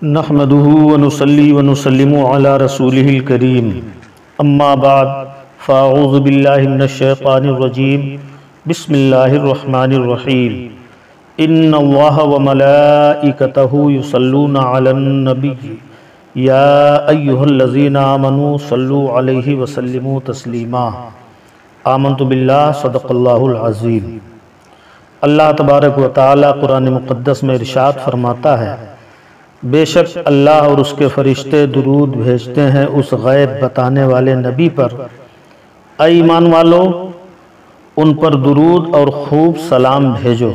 نحمده ونصلي ونسلم على رسوله الكريم اما بعد فاعوذ باللہ من الشیطان الرجیم بسم اللہ الرحمن الرحیم ان اللہ وملائکتہ یصلون علی النبی یا ایہا الذین آمنوا صلوا علیہ وسلموا تسلیما آمنت باللہ صدق اللہ العظیم۔ اللہ تبارک و تعالی قرآن مقدس میں ارشاد فرماتا ہے، بے شک اللہ اور اس کے فرشتے درود بھیجتے ہیں اس غیب بتانے والے نبی پر، اے ایمان والو ان پر درود اور خوب سلام بھیجو۔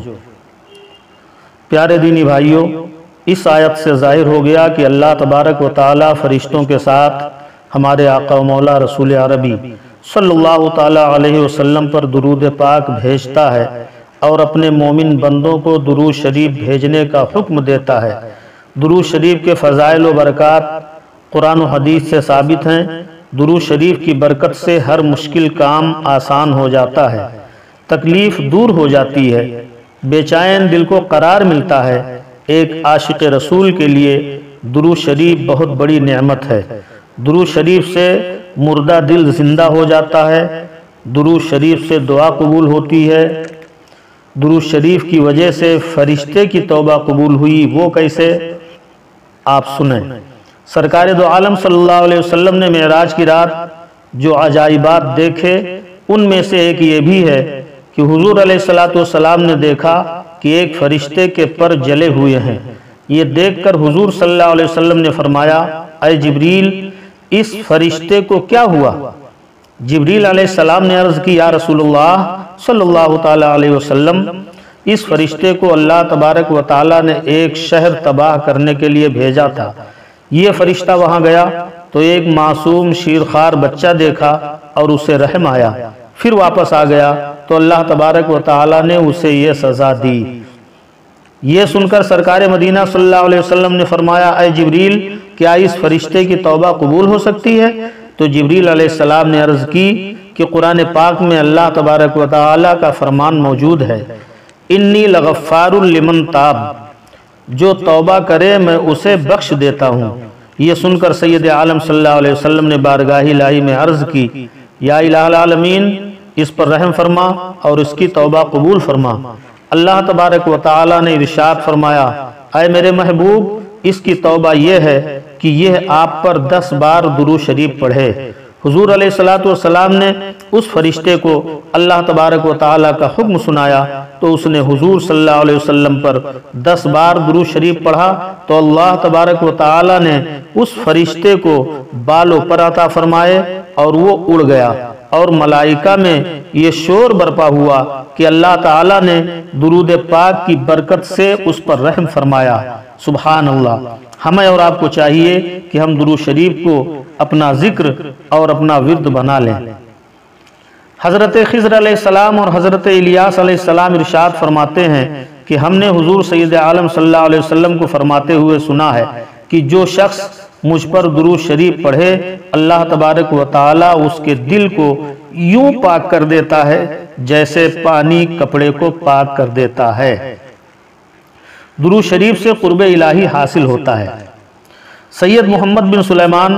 پیارے دینی بھائیوں، اس آیت سے ظاہر ہو گیا کہ اللہ تبارک و تعالی فرشتوں کے ساتھ ہمارے آقا و مولا رسول عربی صلی اللہ تعالی علیہ وسلم پر درود پاک بھیجتا ہے اور اپنے مومن بندوں کو درود شریف بھیجنے کا حکم دیتا ہے۔ درود شریف کے فضائل و برکات قرآن و حدیث سے ثابت ہیں۔ درود شریف کی برکت سے ہر مشکل کام آسان ہو جاتا ہے، تکلیف دور ہو جاتی ہے، بے چین دل کو قرار ملتا ہے۔ ایک عاشق رسول کے لیے درود شریف بہت بڑی نعمت ہے۔ درود شریف سے مردہ دل زندہ ہو جاتا ہے، درود شریف سے دعا قبول ہوتی ہے۔ درود شریف کی وجہ سے فرشتے کی توبہ قبول ہوئی، وہ کیسے؟ آپ سنیں۔ سرکار دو عالم صلی اللہ علیہ وسلم نے معراج کی رات جو عجائبات دیکھے ان میں سے ایک یہ بھی ہے کہ حضور علیہ السلام نے دیکھا کہ ایک فرشتے کے پر جلے ہوئے ہیں۔ یہ دیکھ کر حضور صلی اللہ علیہ وسلم نے فرمایا، اے جبریل اس فرشتے کو کیا ہوا؟ جبریل علیہ السلام نے عرض کی، یا رسول اللہ صلی اللہ تعالی علیہ وسلم، اس فرشتے کو اللہ تبارک و تعالی نے ایک شہر تباہ کرنے کے لیے بھیجا تھا۔ یہ فرشتہ وہاں گیا تو ایک معصوم شیرخوار بچہ دیکھا اور اسے رحم آیا، پھر واپس آ گیا تو اللہ تبارک و تعالی نے اسے یہ سزا دی۔ یہ سن کر سرکار مدینہ صلی اللہ علیہ وسلم نے فرمایا، اے جبریل کیا اس فرشتے کی توبہ قبول ہو سکتی ہے؟ تو جبریل علیہ السلام نے عرض کی کہ قرآن پاک میں اللہ تبارک و تعالی کا فرمان موجود ہے، انی لغفار لمن تاب، جو توبہ کرے میں اسے بخش دیتا ہوں۔ یہ سن کر سید عالم صلی اللہ علیہ وسلم نے بارگاہ الہی میں عرض کی، یا الہ العالمین اس پر رحم فرما اور اس کی توبہ قبول فرما۔ اللہ تبارک و تعالی نے ارشاد فرمایا، اے میرے محبوب اس کی توبہ یہ ہے کہ یہ آپ پر 10 بار درود شریف پڑھے۔ حضور علیہ السلام نے اس فرشتے کو اللہ تبارک و تعالی کا حکم سنایا تو اس نے حضور صلی اللہ علیہ وسلم پر 10 بار درود شریف پڑھا تو اللہ تبارک و تعالی نے اس فرشتے کو بال و پر عطا فرمائے اور وہ اڑ گیا، اور ملائکہ میں یہ شور برپا ہوا کہ اللہ تعالی نے درود پاک کی برکت سے اس پر رحم فرمایا۔ سبحان اللہ۔ ہمیں اور آپ کو چاہیے کہ ہم درود شریف کو اپنا ذکر اور اپنا ورد بنا لیں۔ حضرت خضر علیہ السلام اور حضرت الیاس علیہ السلام ارشاد فرماتے ہیں کہ ہم نے حضور سید عالم صلی اللہ علیہ وسلم کو فرماتے ہوئے سنا ہے کہ جو شخص مجھ پر درود شریف پڑھے اللہ تبارک و تعالی اس کے دل کو یوں پاک کر دیتا ہے جیسے پانی کپڑے کو پاک کر دیتا ہے۔ درود شریف سے قرب الہی حاصل ہوتا ہے۔ سید محمد بن سلیمان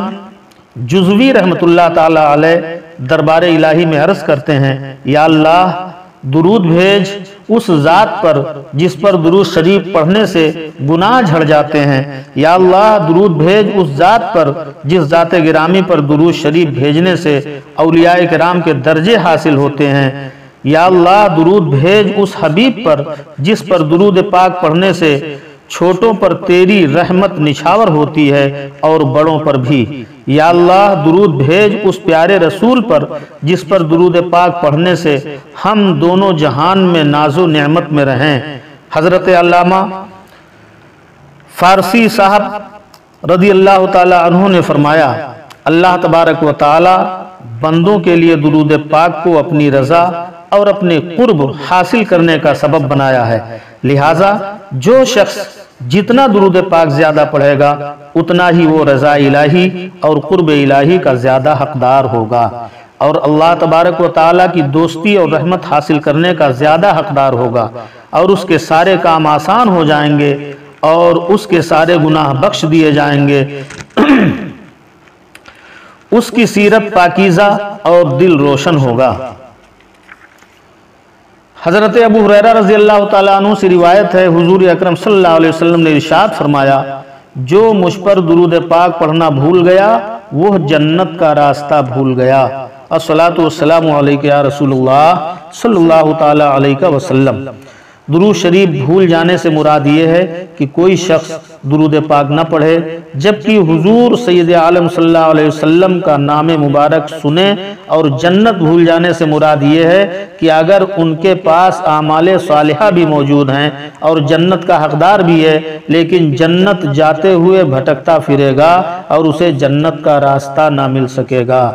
جزوی رحمت اللہ تعالی علیہ دربار الہی میں عرض کرتے ہیں، یا اللہ درود بھیج اس ذات پر جس پر درود شریف پڑھنے سے گناہ جھڑ جاتے ہیں۔ یا اللہ درود بھیج اس ذات پر جس ذات گرامی پر درود شریف بھیجنے سے اولیاء کرام کے درجے حاصل ہوتے ہیں۔ یا اللہ درود بھیج اس حبیب پر جس پر درود پاک پڑھنے سے چھوٹوں پر تیری رحمت نچھاور ہوتی ہے اور بڑوں پر بھی۔ یا اللہ درود بھیج اس پیارے رسول پر جس پر درود پاک پڑھنے سے ہم دونوں جہان میں ناز و نعمت میں رہیں۔ حضرت علامہ فارسی صاحب رضی اللہ تعالی عنہ نے فرمایا، اللہ تبارک و تعالی بندوں کے لیے درود پاک کو اپنی رضا اور اپنے قرب حاصل کرنے کا سبب بنایا ہے، لہٰذا جو شخص جتنا درود پاک زیادہ پڑھے گا اتنا ہی وہ رضا الہی اور قرب الہی کا زیادہ حقدار ہوگا، اور اللہ تبارک و تعالیٰ کی دوستی اور رحمت حاصل کرنے کا زیادہ حقدار ہوگا، اور اس کے سارے کام آسان ہو جائیں گے اور اس کے سارے گناہ بخش دیے جائیں گے۔ اس کی سیرت پاکیزہ اور دل روشن ہوگا۔ حضرت ابو ہریرہ رضی اللہ تعالیٰ عنہ سے روایت ہے، حضور اکرم صلی اللہ علیہ وسلم نے ارشاد فرمایا، جو مجھ پر درود پاک پڑھنا بھول گیا وہ جنت کا راستہ بھول گیا۔ الصلاۃ والسلام علیک یا رسول اللہ صلی اللہ تعالیٰ علیہ وسلم۔ درود شریف بھول جانے سے مراد یہ ہے کہ کوئی شخص درود پاک نہ پڑھے جبکہ حضور سید عالم صلی اللہ علیہ وسلم کا نام مبارک سنے، اور جنت بھول جانے سے مراد یہ ہے کہ اگر ان کے پاس اعمال صالحہ بھی موجود ہیں اور جنت کا حقدار بھی ہے، لیکن جنت جاتے ہوئے بھٹکتا پھرے گا اور اسے جنت کا راستہ نہ مل سکے گا۔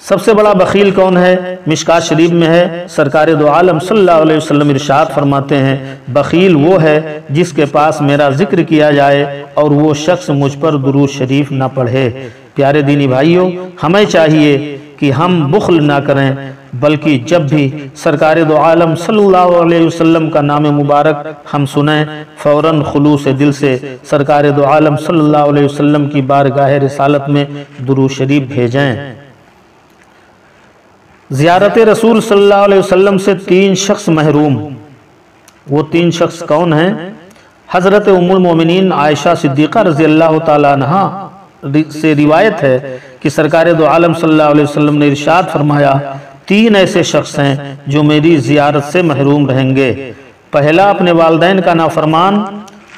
سب سے بڑا بخیل کون ہے؟ مشکات شریف میں ہے، سرکار دو عالم صلی اللہ علیہ وسلم ارشاد فرماتے ہیں، بخیل وہ ہے جس کے پاس میرا ذکر کیا جائے اور وہ شخص مجھ پر درود شریف نہ پڑھے۔ پیارے دینی بھائیوں، ہمیں چاہیے کہ ہم بخل نہ کریں، بلکہ جب بھی سرکار دو عالم صلی اللہ علیہ وسلم کا نام مبارک ہم سنیں، فوراً خلوص دل سے سرکار دو عالم صلی اللہ علیہ وسلم کی بارگاہ رسالت میں درود شریف بھیجیں۔ زیارت رسول صلی اللہ علیہ وسلم سے 3 شخص محروم۔ وہ 3 شخص کون ہیں؟ حضرت ام المومنین عائشہ صدیقہ رضی اللہ تعالیٰ عنہ سے روایت ہے کہ سرکار دو عالم صلی اللہ علیہ وسلم نے ارشاد فرمایا، 3 ایسے شخص ہیں جو میری زیارت سے محروم رہیں گے۔ پہلا اپنے والدین کا نافرمان،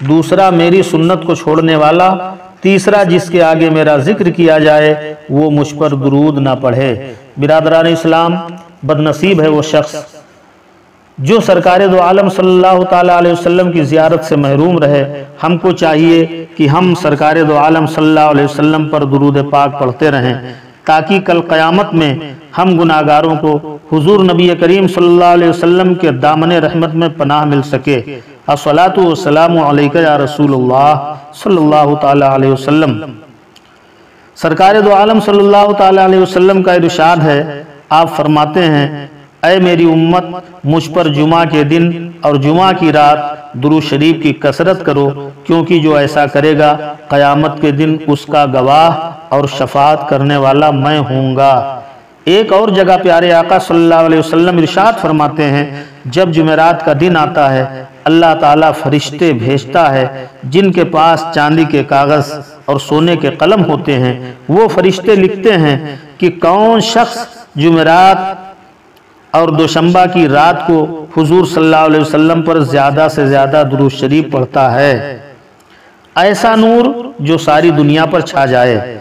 دوسرا میری سنت کو چھوڑنے والا، تیسرا جس کے آگے میرا ذکر کیا جائے وہ مجھ پر درود نہ پڑھے۔ برادران اسلام، بدنصیب ہے وہ شخص جو سرکار دو عالم صلی اللہ تعالیٰ علیہ وسلم کی زیارت سے محروم رہے۔ ہم کو چاہیے کہ ہم سرکار دو عالم صلی اللہ علیہ وسلم پر درود پاک پڑھتے رہیں تاکہ کل قیامت میں ہم گناہگاروں کو حضور نبی کریم صلی اللہ علیہ وسلم کے دامن رحمت میں پناہ مل سکے۔ الصلاۃ والسلام علیک یا رسول اللہ صلی اللہ تعالیٰ علیہ وسلم۔ سرکار دو عالم صلی اللہ تعالیٰ علیہ وسلم کا ارشاد ہے، آپ فرماتے ہیں، اے میری امت، مجھ پر جمعہ کے دن اور جمعہ کی رات درود شریف کی کثرت کرو، کیونکہ جو ایسا کرے گا قیامت کے دن اس کا گواہ اور شفاعت کرنے والا میں ہوں گا۔ ایک اور جگہ پیارے آقا صلی اللہ علیہ وسلم ارشاد فرماتے ہیں، جب جمعرات کا دن آتا ہے اللہ تعالیٰ فرشتے بھیجتا ہے جن کے پاس چاندی کے کاغذ اور سونے کے قلم ہوتے ہیں۔ وہ فرشتے لکھتے ہیں کہ کون شخص جمعرات اور دوشنبہ کی رات کو حضور صلی اللہ علیہ وسلم پر زیادہ سے زیادہ درود شریف پڑھتا ہے، ایسا نور جو ساری دنیا پر چھا جائے۔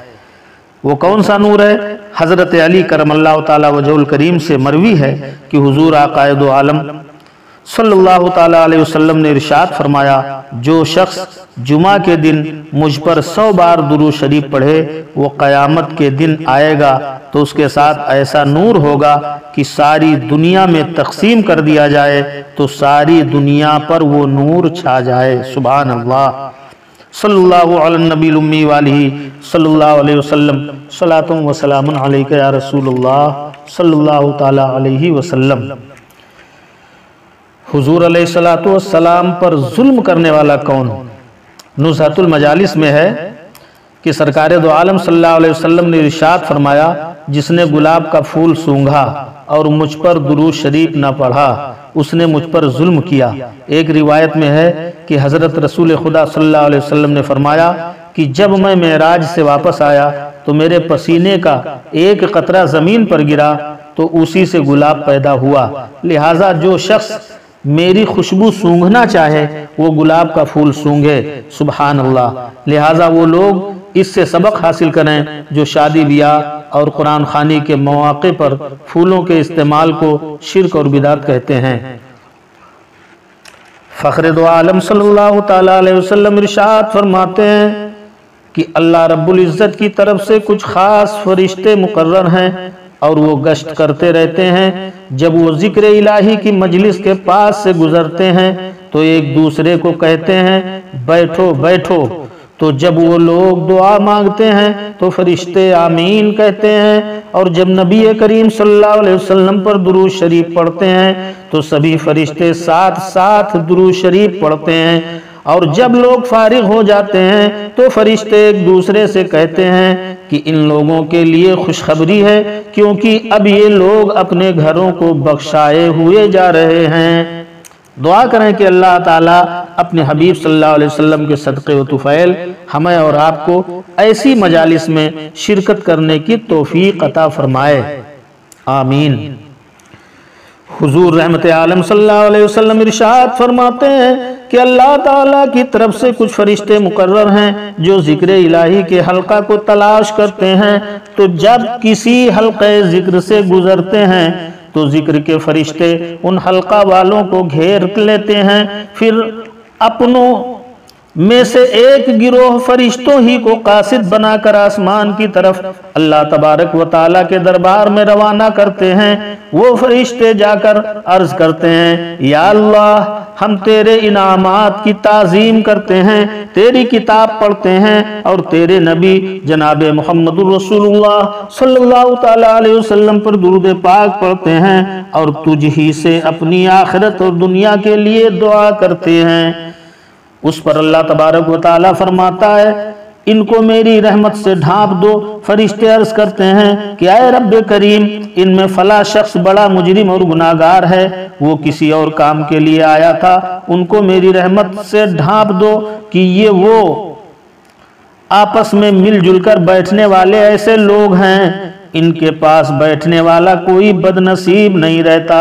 وہ کون سا نور ہے؟ حضرت علی کرم اللہ تعالی وجہ الکریم سے مروی ہے کہ حضور آقا دو عالم صلی اللہ تعالی علیہ وسلم نے ارشاد فرمایا، جو شخص جمعہ کے دن مجھ پر 100 بار درود شریف پڑھے وہ قیامت کے دن آئے گا تو اس کے ساتھ ایسا نور ہوگا کہ ساری دنیا میں تقسیم کر دیا جائے تو ساری دنیا پر وہ نور چھا جائے۔ سبحان اللہ۔ صلی اللہ علی النبی الامی والہ صلی اللہ علیہ وسلم۔ صلاۃ و سلام علیک یا رسول اللہ صلی اللہ تعالی علیہ وسلم۔ حضور علیہ السلام پر ظلم کرنے والا کون؟ نزہۃ المجالس میں ہے کہ سرکار دو عالم صلی اللہ علیہ وسلم نے ارشاد فرمایا، جس نے گلاب کا پھول سونگھا اور مجھ پر درود شریف نہ پڑھا اس نے مجھ پر ظلم کیا۔ ایک روایت میں ہے کہ حضرت رسول خدا صلی اللہ علیہ وسلم نے فرمایا کہ جب میں معراج سے واپس آیا تو میرے پسینے کا ایک قطرہ زمین پر گرا تو اسی سے گلاب پیدا ہوا، لہٰذا جو شخص میری خوشبو سونگھنا چاہے وہ گلاب کا پھول سونگھے۔ سبحان اللہ۔ لہٰذا وہ لوگ اس سے سبق حاصل کریں جو شادی بیاہ اور قرآن خوانی کے مواقع پر پھولوں کے استعمال کو شرک اور بدعت کہتے ہیں۔ فخر دو عالم صلی اللہ تعالیٰ علیہ وسلم ارشاد فرماتے ہیں کہ اللہ رب العزت کی طرف سے کچھ خاص فرشتے مقرر ہیں اور وہ گشت کرتے رہتے ہیں، جب وہ ذکر الہی کی مجلس کے پاس سے گزرتے ہیں تو ایک دوسرے کو کہتے ہیں بیٹھو بیٹھو، تو جب وہ لوگ دعا مانگتے ہیں تو فرشتے آمین کہتے ہیں، اور جب نبی کریم صلی اللہ علیہ وسلم پر درود شریف پڑھتے ہیں تو سبھی فرشتے ساتھ ساتھ درود شریف پڑھتے ہیں۔ اور جب لوگ فارغ ہو جاتے ہیں تو فرشتے ایک دوسرے سے کہتے ہیں کہ ان لوگوں کے لیے خوشخبری ہے، کیونکہ اب یہ لوگ اپنے گھروں کو بخشائے ہوئے جا رہے ہیں۔ دعا کریں کہ اللہ تعالیٰ اپنے حبیب صلی اللہ علیہ وسلم کے صدقے و طفیل ہمیں اور آپ کو ایسی مجالس میں شرکت کرنے کی توفیق عطا فرمائے، آمین۔ حضور رحمت عالم صلی اللہ علیہ وسلم ارشاد فرماتے ہیں کہ اللہ تعالیٰ کی طرف سے کچھ فرشتے مقرر ہیں جو ذکر الہی کے حلقہ کو تلاش کرتے ہیں، تو جب کسی حلقہ ذکر سے گزرتے ہیں تو ذکر کے فرشتے ان حلقہ والوں کو گھیر لیتے ہیں، پھر اپنوں میں سے ایک گروہ فرشتوں ہی کو قاصد بنا کر آسمان کی طرف اللہ تبارک و تعالیٰ کے دربار میں روانہ کرتے ہیں۔ وہ فرشتے جا کر عرض کرتے ہیں، یا اللہ، ہم تیرے انعامات کی تعظیم کرتے ہیں، تیری کتاب پڑھتے ہیں اور تیرے نبی جناب محمد رسول اللہ صلی اللہ تعالیٰ علیہ وسلم پر درود پاک پڑھتے ہیں اور تجھ ہی سے اپنی آخرت اور دنیا کے لیے دعا کرتے ہیں۔ اس پر اللہ تبارک و تعالیٰ فرماتا ہے، ان کو میری رحمت سے ڈھانپ دو۔ فرشتے عرض کرتے ہیں کہ اے رب کریم، ان میں فلاں شخص بڑا مجرم اور گناہگار ہے، وہ کسی اور کام کے لیے آیا تھا، ان کو میری رحمت سے ڈھانپ دو کہ یہ وہ آپس میں مل جل کر بیٹھنے والے ایسے لوگ ہیں، ان کے پاس بیٹھنے والا کوئی بد نصیب نہیں رہتا۔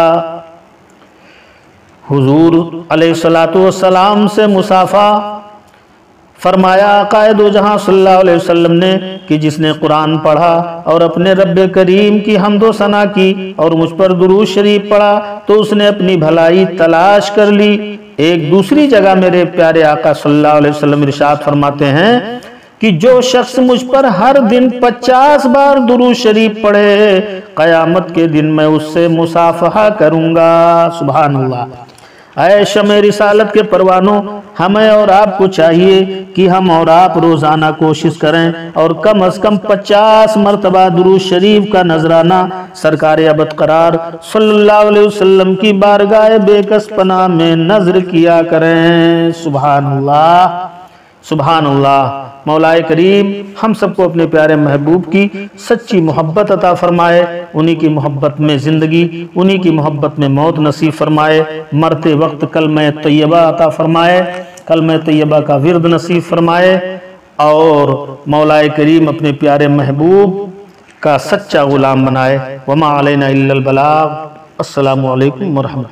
حضور علیہ السلام سے مصافحہ فرمایا قائد و جہاں صلی اللہ علیہ وسلم نے کہ جس نے قرآن پڑھا اور اپنے رب کریم کی حمد و ثنا کی اور مجھ پر درود شریف پڑھا تو اس نے اپنی بھلائی تلاش کر لی۔ ایک دوسری جگہ میرے پیارے آقا صلی اللہ علیہ وسلم ارشاد فرماتے ہیں کہ جو شخص مجھ پر ہر دن 50 بار درود شریف پڑھے، قیامت کے دن میں اس سے مصافحہ کروں گا۔ سبحان اللہ۔ اے شمع رسالت کے پروانوں، ہمیں اور آپ کو چاہیے کہ ہم اور آپ روزانہ کوشش کریں اور کم از کم 50 مرتبہ درود شریف کا نذرانہ سرکار ابد قرار صلی اللہ علیہ وسلم کی بارگاہ بے کس پناہ میں نذر کیا کریں۔ سبحان اللہ، سبحان اللہ۔ مولا کریم ہم سب کو اپنے پیارے محبوب کی سچی محبت عطا فرمائے، انہی کی محبت میں زندگی، انہی کی محبت میں موت نصیب فرمائے، مرتے وقت کلمہ طیبہ عطا فرمائے، کلمہ طیبہ کا ورد نصیب فرمائے، اور مولا کریم اپنے پیارے محبوب کا سچا غلام بنائے۔ وما علینا الا البلاغ۔ السلام علیکم ورحمۃ اللہ۔